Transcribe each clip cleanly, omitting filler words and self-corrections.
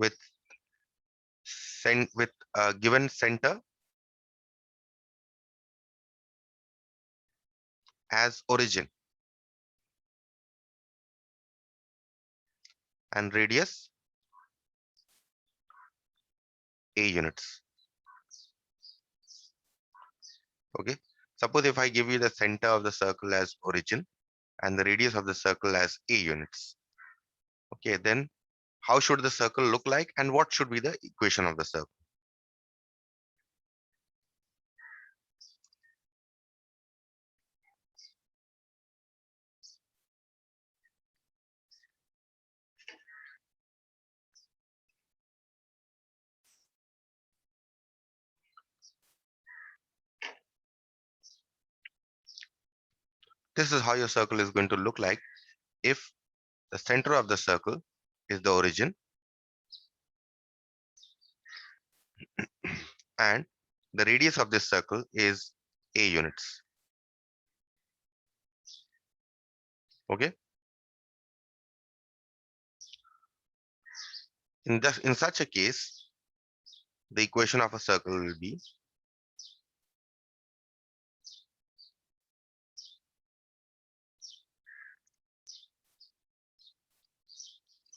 with a given center as origin and radius a units. Okay. Suppose if I give you the center of the circle as origin and the radius of the circle as a units. Okay, then how should the circle look like and what should be the equation of the circle? This is how your circle is going to look like if the center of the circle is the origin and the radius of this circle is a units. Okay. In such a case, the equation of a circle will be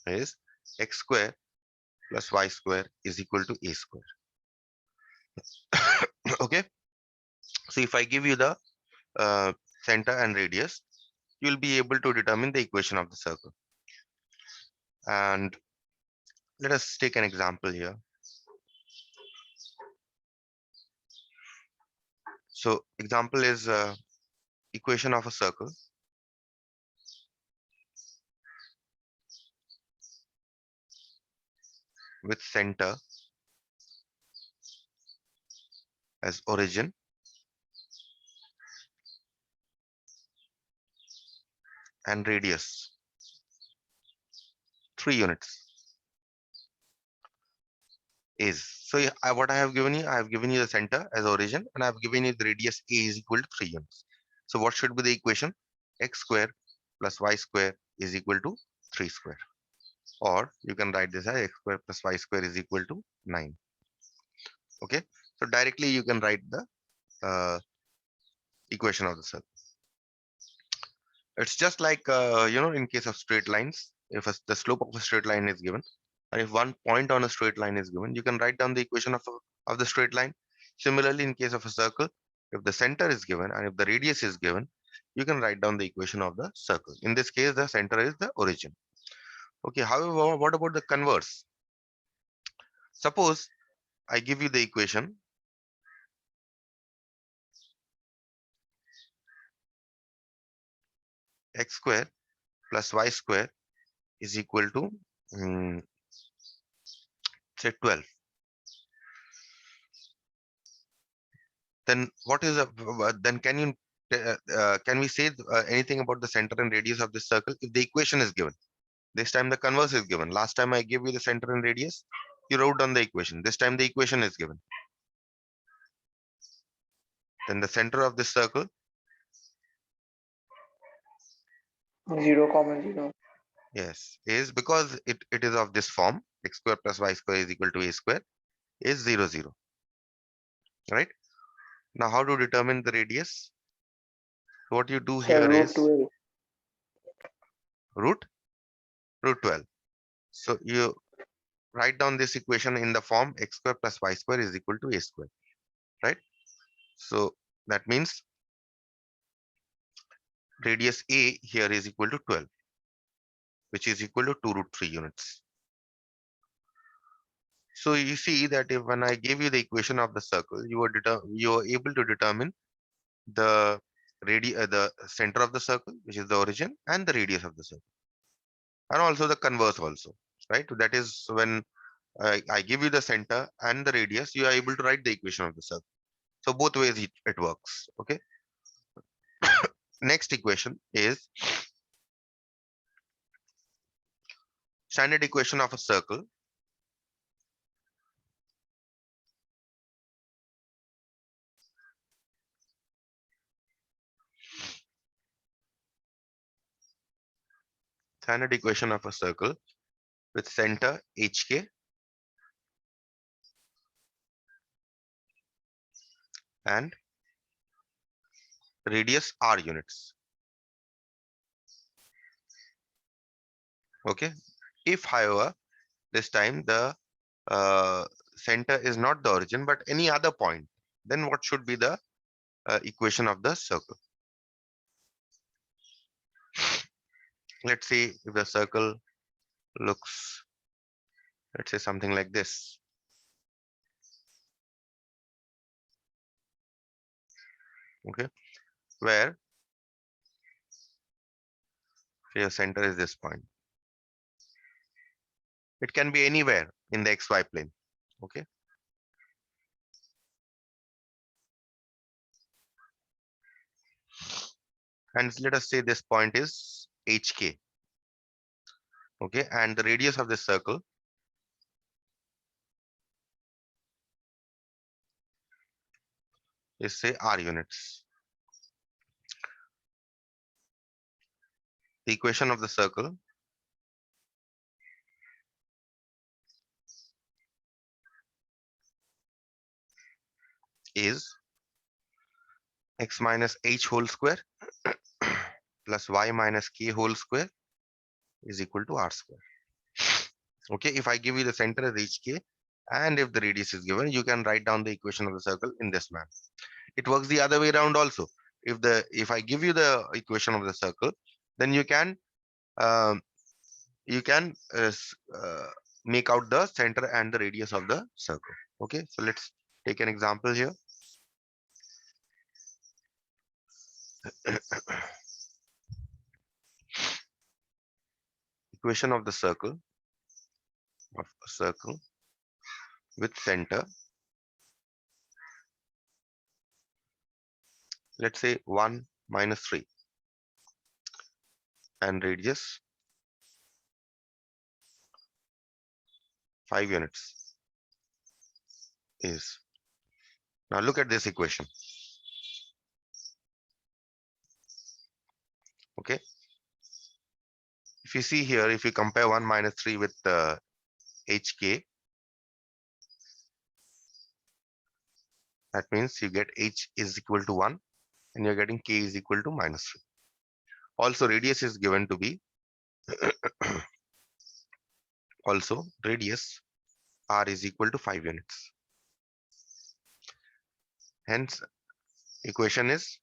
is x square plus y square is equal to a square. Okay. So if I give you the uh, center and radius, you will be able to determine the equation of the circle. And let us take an example here. So example is equation of a circle with center as origin and radius 3 units is. So what I have given you, I have given you the center as origin and I have given you the radius a is equal to 3 units. So what should be the equation? X square plus y square is equal to 3 square. Or you can write this as x square plus y square is equal to 9. Okay. So directly you can write the equation of the circle. It's just like, in case of straight lines, if the slope of a straight line is given, and if one point on a straight line is given, you can write down the equation of the straight line. Similarly, in case of a circle, if the center is given and if the radius is given, you can write down the equation of the circle. In this case, the center is the origin. Okay, however, what about the converse? Suppose I give you the equation x square plus y square is equal to say 12. Then what is then can we say anything about the center and radius of this circle if the equation is given? This time the converse is given. Last time I gave you the center and radius, you wrote down the equation. This time the equation is given. Then the center of this circle 0, 0. yes is because it is of this form x square plus y square is equal to a square is 0 0, right? Now how to determine the radius? What you do Sir, here root is 12. root root 12. So you write down this equation in the form x square plus y square is equal to a square, right? So that means radius a here is equal to 12, which is equal to 2 root 3 units. So you see that if when I gave you the equation of the circle, you are able to determine the the center of the circle, which is the origin, and the radius of the circle, and also the converse also, right? That is when I give you the center and the radius, you are able to write the equation of the circle. So both ways it works. Okay. Next equation is standard equation of a circle standard equation of a circle with center hk and radius r units. Okay. If, however, this time the uh, center is not the origin but any other point, then what should be the equation of the circle? Let's say if the circle looks, let's say something like this. Okay, where your center is this point. It can be anywhere in the xy plane. Okay, and let us say this point is hk. Okay, and the radius of this circle is say r units. The equation of the circle is x minus h whole square plus y minus k whole square is equal to r square. Okay, if I give you the center as hk and if the radius is given, you can write down the equation of the circle in this manner. It works the other way around also. If I give you the equation of the circle, then um, you can make out the center and the radius of the circle. Okay, so let's take an example here. Equation of the circle with center, let's say 1 minus 3 and radius 5 units is. Now look at this equation. Okay, if you see here, if you compare 1 minus 3 with hk, that means you get h is equal to 1 and you're getting k is equal to minus 3. Also radius is given to be also radius r is equal to 5 units. Hence equation is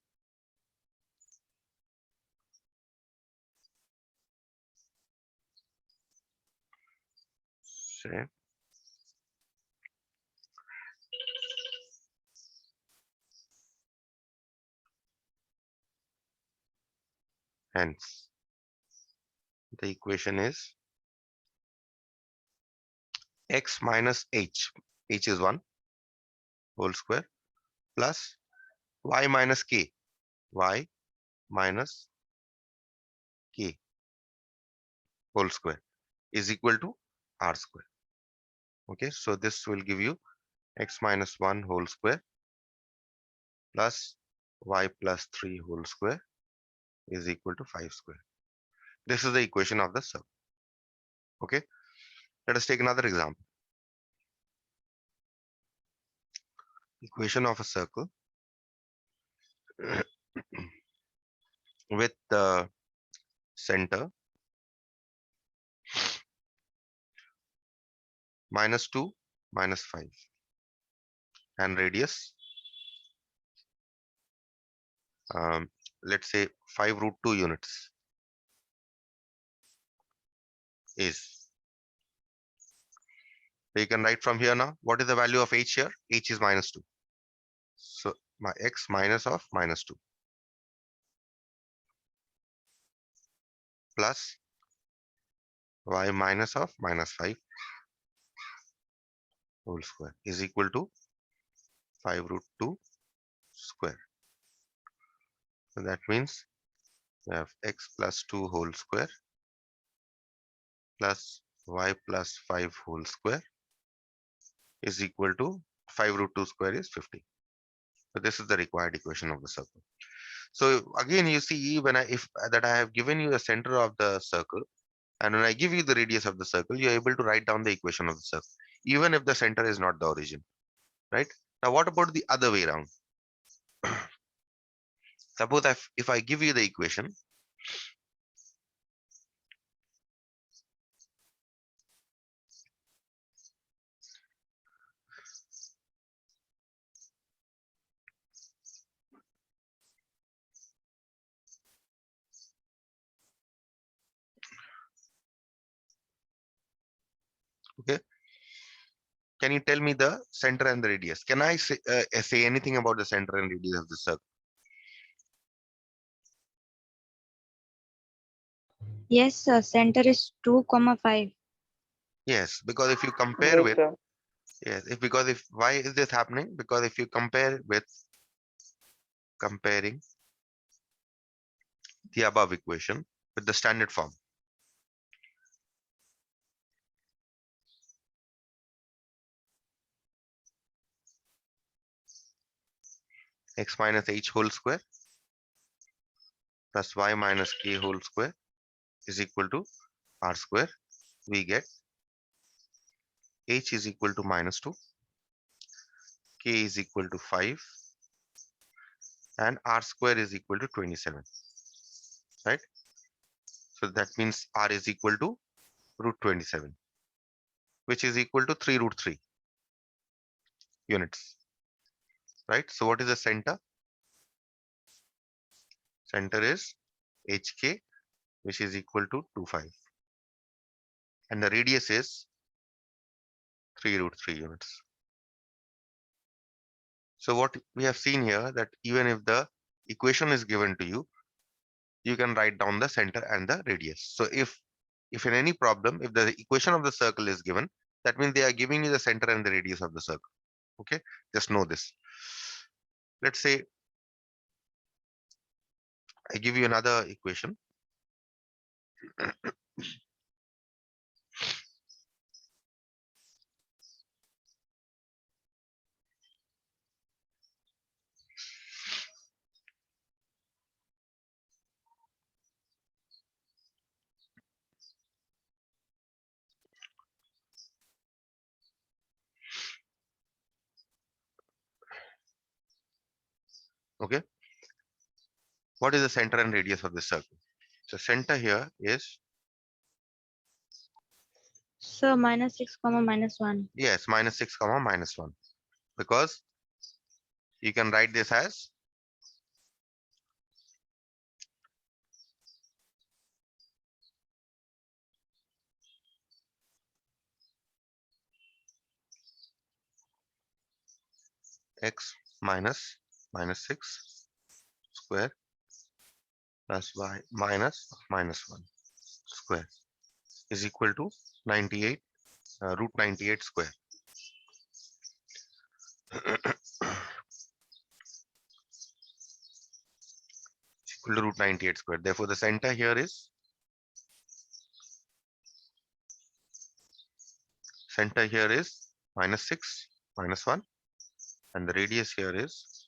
say hence the equation is x minus h is 1 whole square plus y minus k minus k whole square is equal to r square. Okay, so this will give you x minus 1 whole square plus y plus 3 whole square is equal to 5 square. This is the equation of the circle. Okay, let us take another example. Equation of a circle with the center minus 2 minus 5 and radius let's say 5 root 2 units is. So you can write from here now, what is the value of h here? H is minus 2. So my x minus of minus 2 plus y minus of minus 5 whole square is equal to 5 root 2 square. So that means we have x plus 2 whole square plus y plus 5 whole square is equal to 5 root 2 square is 50. So this is the required equation of the circle. So again, you see, when if that I have given you the center of the circle, and when I give you the radius of the circle, you're able to write down the equation of the circle, even if the center is not the origin, right? Now, what about the other way around? Suppose if I give you the equation, okay, can you tell me the center and the radius? Can I say anything about the center and radius of the circle? Yes, sir. Center is 2,5. Yes, because if you compare Yes, with, sir. yes, if because if why is this happening? Because if you compare with comparing the above equation with the standard form, x minus h whole square plus y minus k whole square is equal to r square, we get h is equal to -2, k is equal to 5, and r square is equal to 27, right? So that means r is equal to root 27, which is equal to 3 root 3 units, right? So what is the center? Center is hk, which is equal to 25, and the radius is 3 root 3 units. So what we have seen here, that even if the equation is given to you, you can write down the center and the radius. So if in any problem, if the equation of the circle is given, that means they are giving you the center and the radius of the circle. Okay, just know this. Let's say I give you another equation. Okay, what is the center and radius of the circle? So center here is, Sir, -6, -1. yes, -6 comma -1, because you can write this as x minus -6 square plus y minus -1 square is equal to 98 root 98 square. Equal to root 98 square. Therefore, the center here is, -6 -1, and the radius here is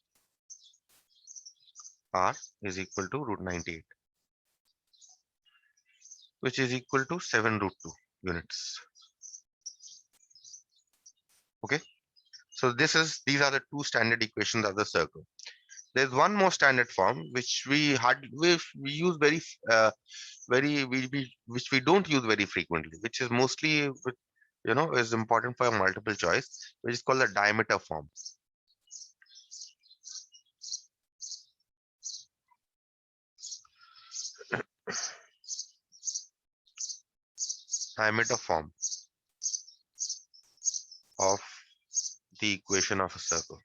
r is equal to root 98, which is equal to 7 root 2 units. Okay, so these are the two standard equations of the circle. There's one more standard form which we use which we don't use very frequently, which is mostly is important for multiple choice, which is called the diameter form. Diameter form of the equation of a circle.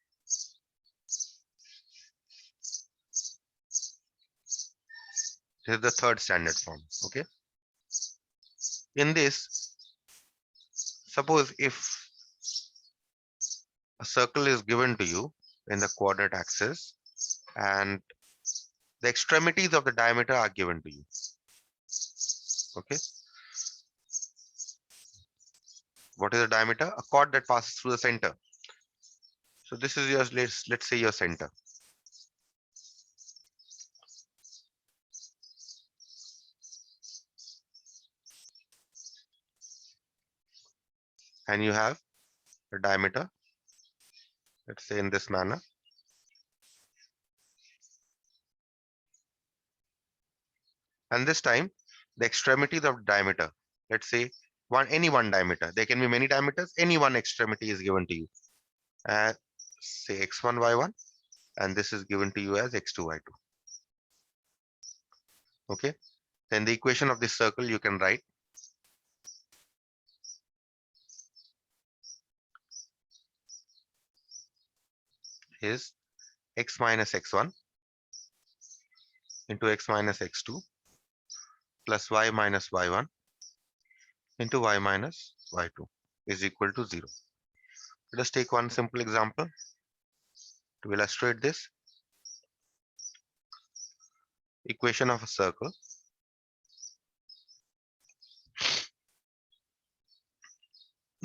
This is the third standard form. Okay, in this, suppose if a circle is given to you in the coordinate axis and the extremities of the diameter are given to you. Okay, what is the diameter? A chord that passes through the center. So this is your, let's say your center. And you have a diameter, let's say in this manner. And this time the extremities of diameter, let's say any one diameter, there can be many diameters, any one extremity is given to you as say x1 y1, and this is given to you as x2 y2. Okay, then the equation of this circle you can write is x minus x1 into x minus x2 plus y minus y1 into y minus y2 is equal to 0. Let us take one simple example to illustrate this. Equation of a circle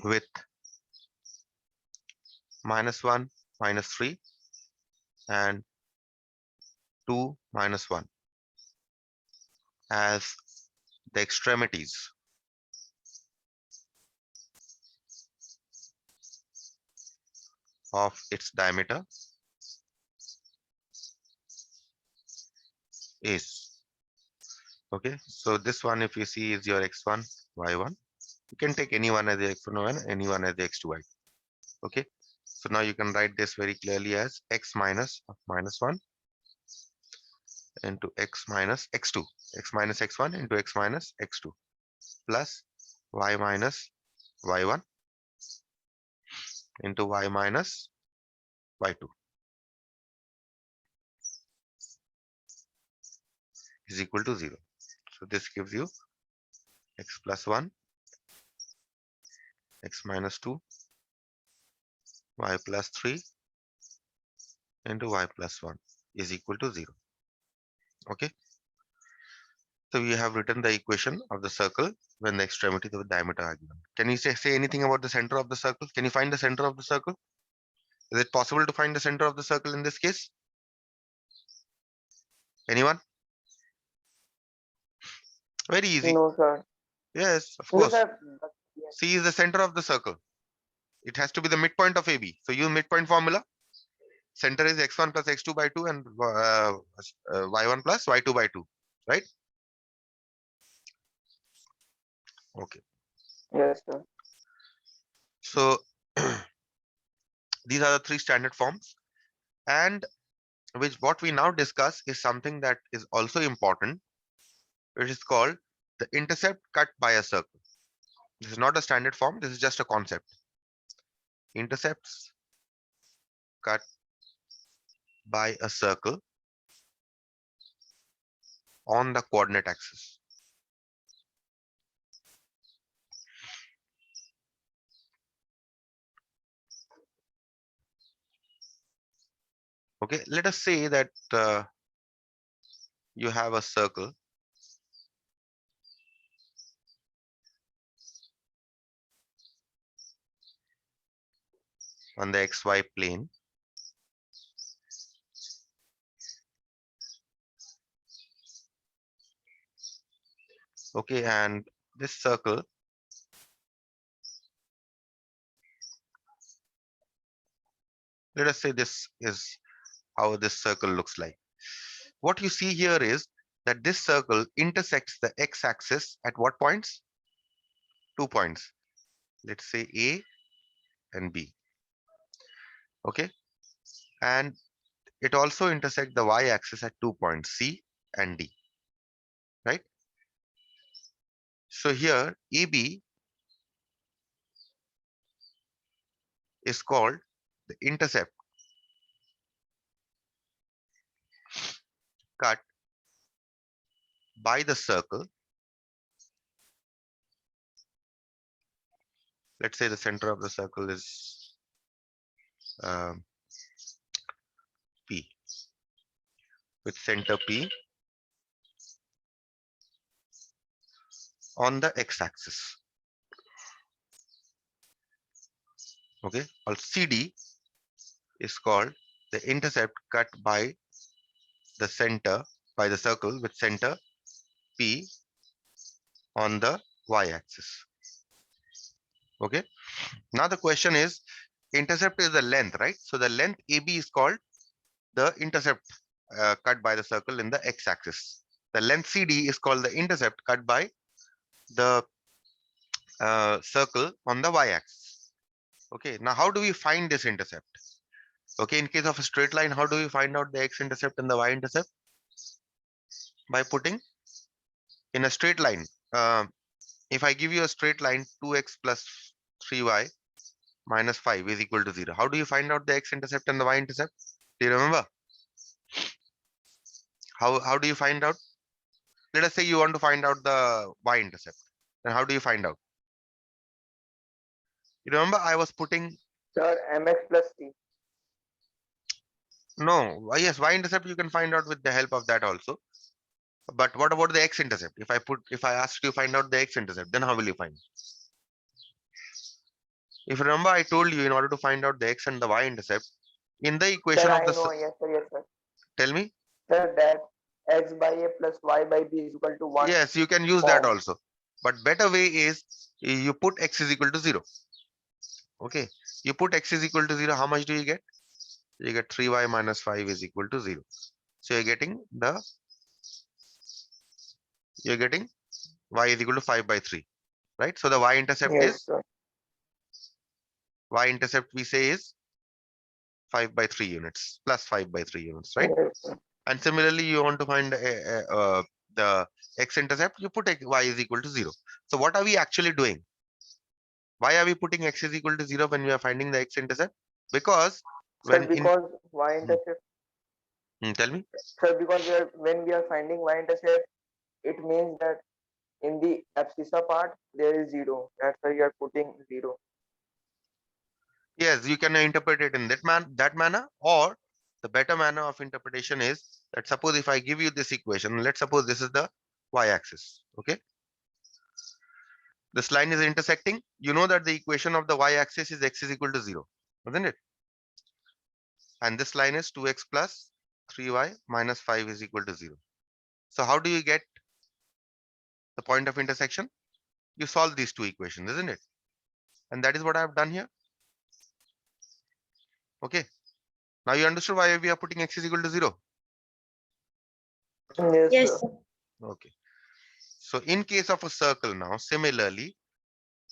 with -1, -3 and 2, -1 as the extremities of its diameter is. Okay, so this one, if you see, is your x1 y1. You can take any one as the x1 y1, any one as the x2 y2. Okay, so now you can write this very clearly as x minus -1 into x minus x2, x minus x1 into x minus x2 plus y minus y1 into y minus y2 is equal to 0. So this gives you x plus 1, x minus 2, y plus 3 into y plus 1 is equal to 0. Okay, so we have written the equation of the circle when the extremities of the diameter are given. Can you say anything about the center of the circle? Can you find the center of the circle? Is it possible to find the center of the circle in this case? Anyone? Very easy. No, sir. Yes, of No, course. sir. Yes. C is the center of the circle. It has to be the midpoint of AB. So use midpoint formula. Center is x1 plus x2 by 2 and y1 plus y2 by 2, right? Okay. Yes, sir. So these are the three standard forms, and which what we now discuss is something that is also important, which is called the intercept cut by a circle. This is not a standard form, this is just a concept. Intercepts cut by a circle on the coordinate axis. Okay, let us say that you have a circle on the xy plane. Okay, and this circle let us say this is how this circle looks like. What you see here is that this circle intersects the x-axis at what points? 2 points. Let's say A and B. Okay, and it also intersects the y-axis at 2 points, C and D, right? So here AB is called the intercept cut by the circle. Let's say the center of the circle is P, with center P on the x-axis. Okay, or CD is called the intercept cut by the center, by the circle with center P on the y-axis. Okay, now the question is, intercept is the length, right? So the length AB is called the intercept cut by the circle in the x-axis. The length CD is called the intercept cut by the circle on the y-axis. Okay, now how do we find this intercept? Okay, in case of a straight line, how do we find out the x-intercept and the y-intercept? By putting in a straight line. If I give you a straight line, 2x plus 3y minus 5 is equal to 0. How do you find out the x-intercept and the y-intercept? Do you remember? How do you find out? Let us say you want to find out the y-intercept. Then how do you find out? You remember I was putting, Sir, mx plus t. no, yes, y-intercept you can find out with the help of that also. But what about the x-intercept? If I asked you to find out the x-intercept, then how will you find? If you remember, I told you in order to find out the x and the y-intercept, in the equation Sir, of I the, know. Yes, sir. Yes, sir. tell me. Sir, that x by a plus y by b is equal to 1. Yes, you can use that form. also. But better way is you put x is equal to 0. Okay, you put x is equal to 0. How much do you get? You get 3y minus 5 is equal to 0. So you're getting y is equal to 5 by 3, right? So the y-intercept Yes, is, sir. y-intercept we say is 5 by 3 units plus 5 by 3 units, right? Yes, sir. And similarly, you want to find the x-intercept, you put y is equal to 0. So what are we actually doing? Why are we putting x is equal to 0 when we are finding the x-intercept? Because Sir, when in, because y-intercept. tell me. Sir, because when we are finding y-intercept, it means that in the abscissa part there is 0. That's why you are putting 0. Yes, you can interpret it in that manner, or the better manner of interpretation is that suppose if I give you this equation, let's suppose this is the y-axis. Okay, this line is intersecting. You know that the equation of the y-axis is x is equal to 0, isn't it? And this line is 2x plus 3y minus 5 is equal to 0. So how do you get the point of intersection? You solve these two equations, isn't it? And that is what I have done here. Okay, now you understood why we are putting x is equal to 0. Yes, Yes, sir. sir. Okay, so in case of a circle now, similarly,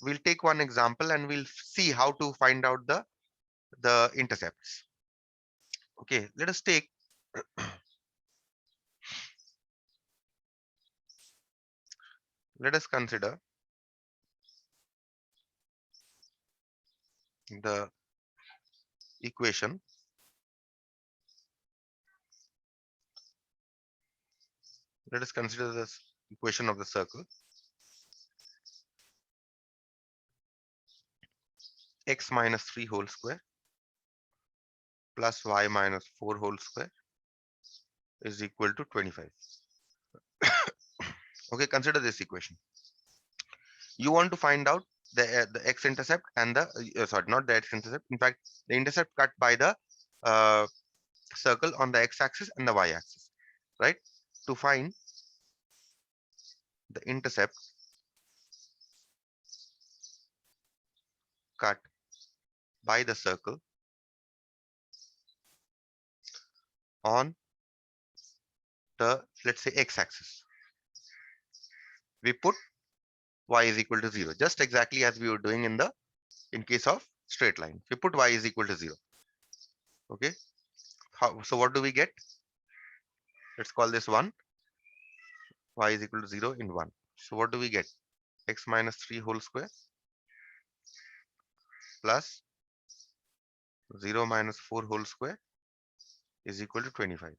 we'll take one example and we'll see how to find out the intercepts. Okay, let us take let us consider the equation let us consider this equation of the circle x minus 3 whole square plus y minus 4 whole square is equal to 25. Okay, consider this equation. You want to find out the x-intercept and the sorry, not the x-intercept, in fact the intercept cut by the uh, circle on the x-axis and the y-axis, right? To find the intercept cut by the circle on the, let's say, x-axis, we put y is equal to 0, just exactly as we were doing in case of straight line. We put y is equal to 0. Okay, so what do we get? Let's call this 1. Y is equal to 0 in 1. So what do we get? X minus 3 whole square plus 0 minus 4 whole square is equal to 25,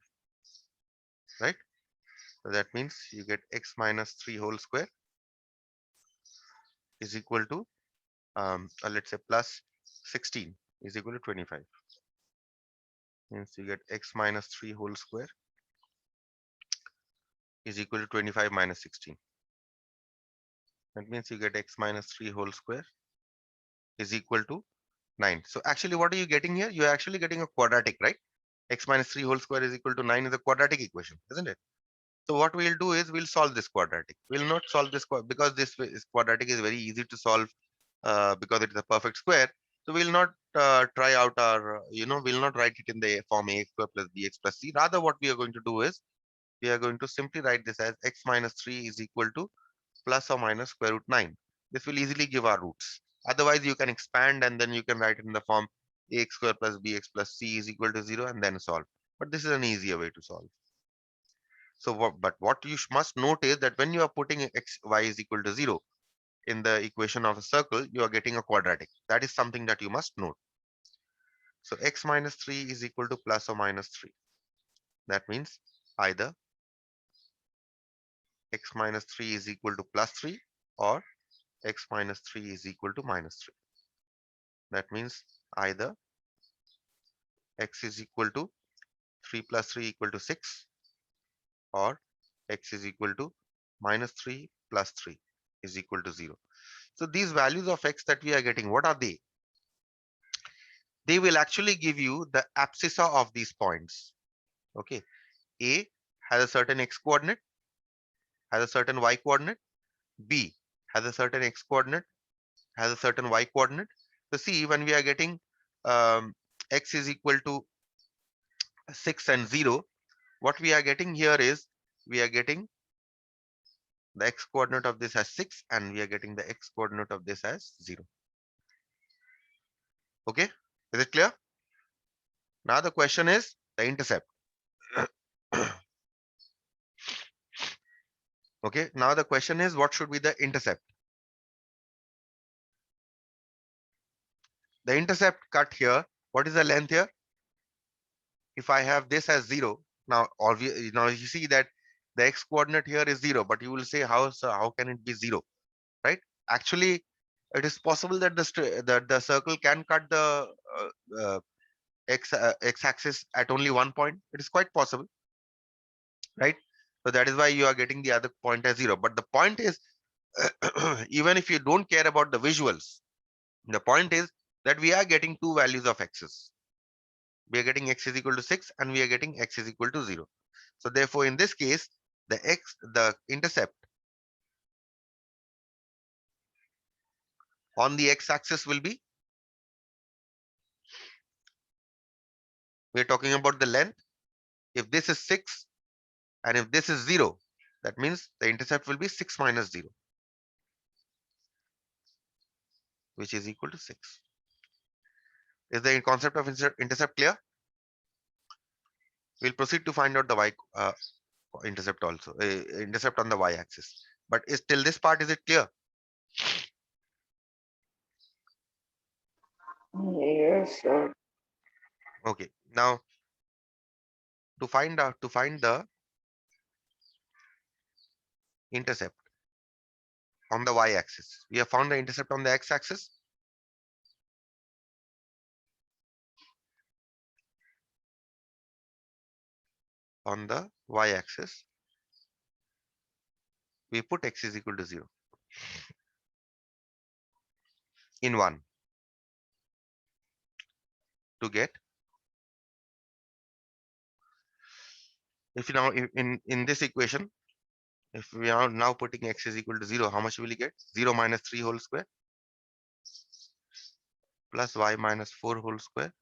right? So that means you get x minus 3 whole square is equal to let's say plus 16 is equal to 25. Means you get x minus 3 whole square is equal to 25 minus 16. That means you get x minus 3 whole square is equal to 9. So actually what are you getting here? You are actually getting a quadratic, right? X minus 3 whole square is equal to 9 is a quadratic equation, isn't it? So what we'll do is we'll solve this quadratic. We'll not solve this because this quadratic is very easy to solve because it is a perfect square. So we'll not try out our, we'll not write it in the form ax square plus bx plus c. Rather, what we are going to do is we are going to simply write this as x minus 3 is equal to plus or minus square root 9. This will easily give our roots. Otherwise, you can expand and then you can write it in the form ax square plus bx plus c is equal to 0 and then solve. But this is an easier way to solve. So, but what you must note is that when you are putting x, y is equal to 0 in the equation of a circle, you are getting a quadratic. That is something that you must note. So, x minus 3 is equal to plus or minus 3. That means either x minus 3 is equal to plus 3 or x minus 3 is equal to minus 3. That means either x is equal to 3 plus 3 equal to 6 or x is equal to minus 3 plus 3 is equal to 0. So these values of x that we are getting, what are they? They will actually give you the abscissa of these points. Okay, A has a certain x coordinate, has a certain y coordinate. B has a certain x coordinate, has a certain y coordinate. So see, when we are getting x is equal to 6 and 0, what we are getting here is we are getting the x coordinate of this as 6 and we are getting the x coordinate of this as 0. Okay, is it clear? Now the question is the intercept. Okay, now the question is what should be the intercept? The intercept cut here, what is the length here? If I have this as 0, now now you see that the x coordinate here is 0, but you will say how can it be 0, right? Actually, it is possible that the circle can cut the x axis at only one point. It is quite possible, right? So that is why you are getting the other point as 0. But the point is, even if you don't care about the visuals, the point is that we are getting two values of x's. We are getting x is equal to 6 and we are getting x is equal to 0. So therefore, in this case, the intercept on the x-axis will be, we're talking about the length. If this is 6 and if this is 0, that means the intercept will be 6 minus 0, which is equal to 6. Is the concept of intercept clear? We'll proceed to find out the intercept also, intercept on the y-axis. But is till this part, is it clear? Yes, sir. Okay. Now, to find the intercept on the y-axis, we have found the intercept on the x-axis. On the y-axis, we put x is equal to 0 in 1 to get, if you now in this equation, if we are now putting x is equal to 0, how much will you get? 0 minus 3 whole square plus y minus 4 whole square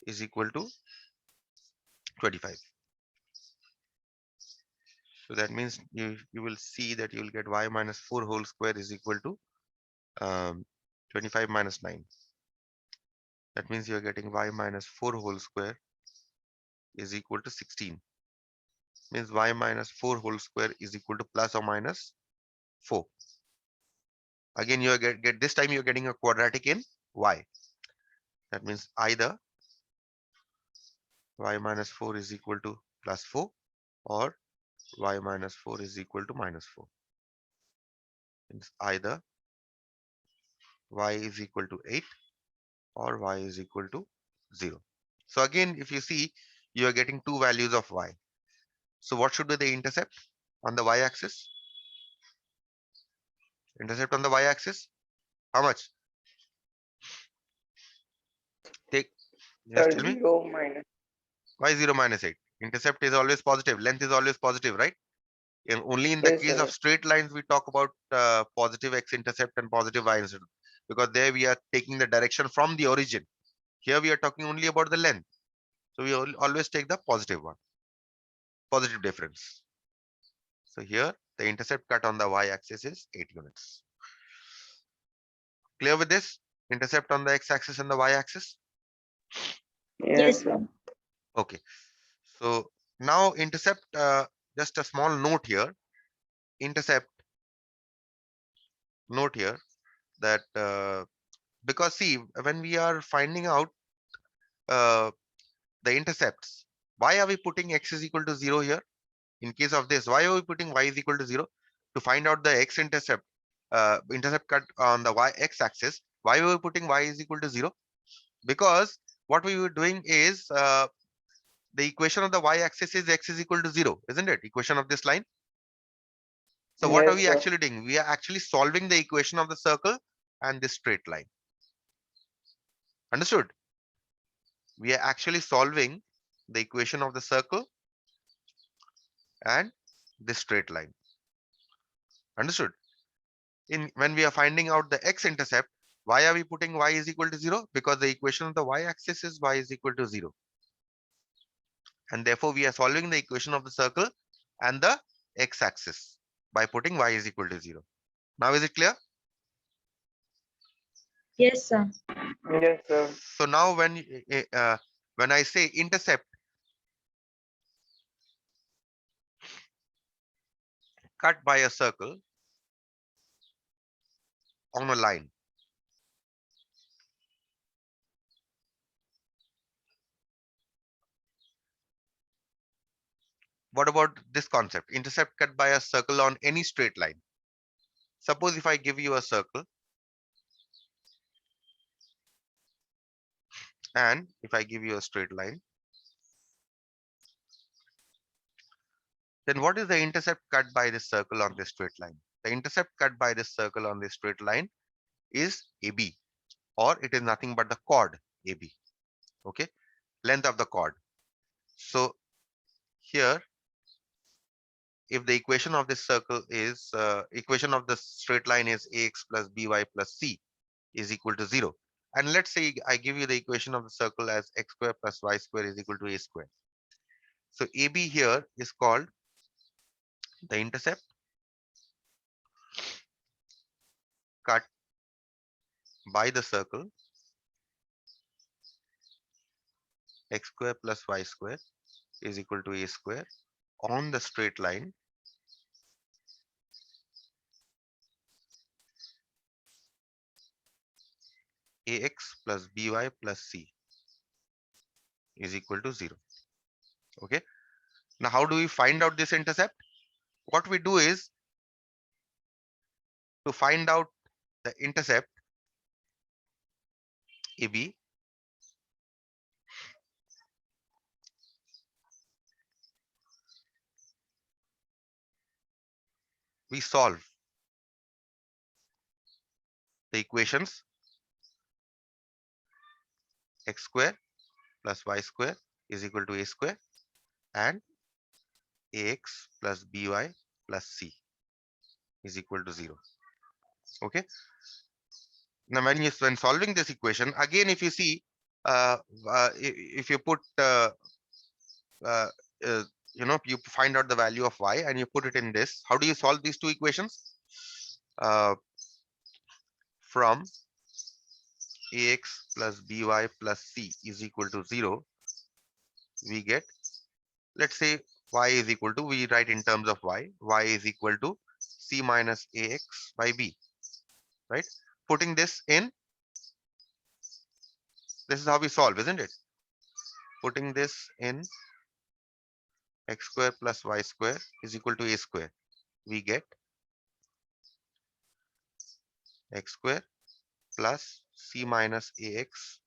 is equal to 25. So that means you will see that you will get y minus 4 whole square is equal to 25 minus 9. That means you are getting y minus 4 whole square is equal to 16. Means y minus 4 whole square is equal to plus or minus 4. Again, you are get this time you are getting a quadratic in y. That means either y minus 4 is equal to plus 4 or y minus 4 is equal to minus 4. Means either y is equal to 8 or y is equal to 0. So again, if you see, you are getting two values of y. So what should be the intercept on the y-axis? Intercept on the y-axis? How much? Take, just Sir, tell me. 0 minus. Why 0 minus 8? Intercept is always positive. Length is always positive, right? And only in the Yes, case sir. of straight lines, we talk about positive x-intercept and positive y-intercept. Because there we are taking the direction from the origin. Here we are talking only about the length. So we always take the positive one. positive difference. So here the intercept cut on the y-axis is 8 units. Clear with this? Intercept on the x-axis and the y-axis. Yes, sir. Okay. So now intercept, just a small note here. Intercept note here that because see, when we are finding out uh, the intercepts, why are we putting x is equal to 0 here? In case of this, why are we putting y is equal to 0? To find out the x intercept, intercept cut on the x axis, why are we putting y is equal to 0? Because what we were doing is the equation of the y axis is x is equal to 0, isn't it? Equation of this line. So what are Yes, we sir. actually doing? We are actually solving the equation of the circle and this straight line. Understood? We are actually solving the equation of the circle and this straight line. Understood? When we are finding out the x-intercept, why are we putting y is equal to 0? Because the equation of the y-axis is y is equal to 0. And therefore, we are solving the equation of the circle and the x-axis by putting y is equal to 0. Now, is it clear? Yes, sir. Yes, sir. So now when I say intercept cut by a circle on a line, what about this concept? Intercept cut by a circle on any straight line. Suppose if I give you a circle and if I give you a straight line, then what is the intercept cut by this circle on this straight line? The intercept cut by this circle on this straight line is AB, or it is nothing but the chord AB. Okay, length of the chord. So here, if the equation of this circle is equation of the straight line is ax plus by plus c is equal to 0, and let's say I give you the equation of the circle as x square plus y square is equal to a square. So AB here is called the intercept cut by the circle x square plus y square is equal to a square on the straight line ax plus by plus c is equal to 0. Okay. Now, how do we find out this intercept? What we do is to find out the intercept AB, we solve the equations x square plus y square is equal to a square and ax plus by plus c is equal to 0. Okay. Now, when solving this equation, again, if you see, if you put, uh, uh, you find out the value of y and you put it in this, how do you solve these two equations? From ax plus by plus c is equal to 0, we get, let's say y is equal to, we write in terms of y is equal to c minus ax by b, right? Putting this in, this is how we solve, isn't it? Putting this in x square plus y square is equal to a square, we get x square plus c minus ax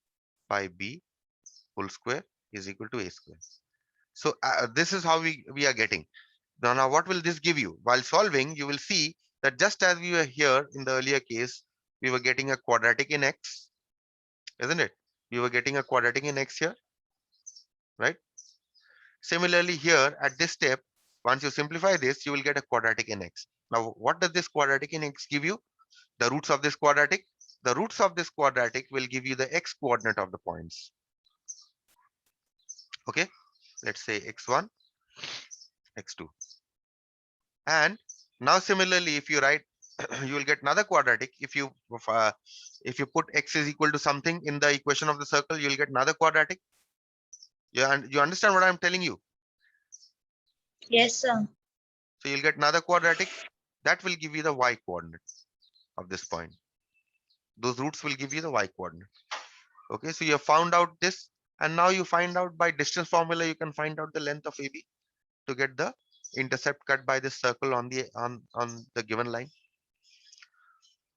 by b whole square is equal to a square. So this is how we are getting. Now, what will this give you? While solving, you will see that just as we were here in the earlier case, we were getting a quadratic in x, isn't it? We were getting a quadratic in x here, right? Similarly, here at this step, once you simplify this, you will get a quadratic in x. Now, what does this quadratic in x give you? The roots of this quadratic. The roots of this quadratic will give you the x coordinate of the points. Okay, let's say x1, x2. And now similarly, if you write, you will get another quadratic. If you put x is equal to something in the equation of the circle, you will get another quadratic. You understand what I'm telling you? Yes, sir. So you'll get another quadratic that will give you the y coordinate of this point. Those roots will give you the y coordinate. Okay, so you have found out this, and now you find out by distance formula, you can find out the length of AB to get the intercept cut by this circle on the given line.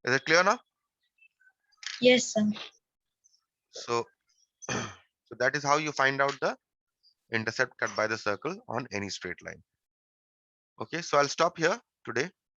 Is it clear now? Yes, sir. So, so that is how you find out the intercept cut by the circle on any straight line. Okay, so I'll stop here today.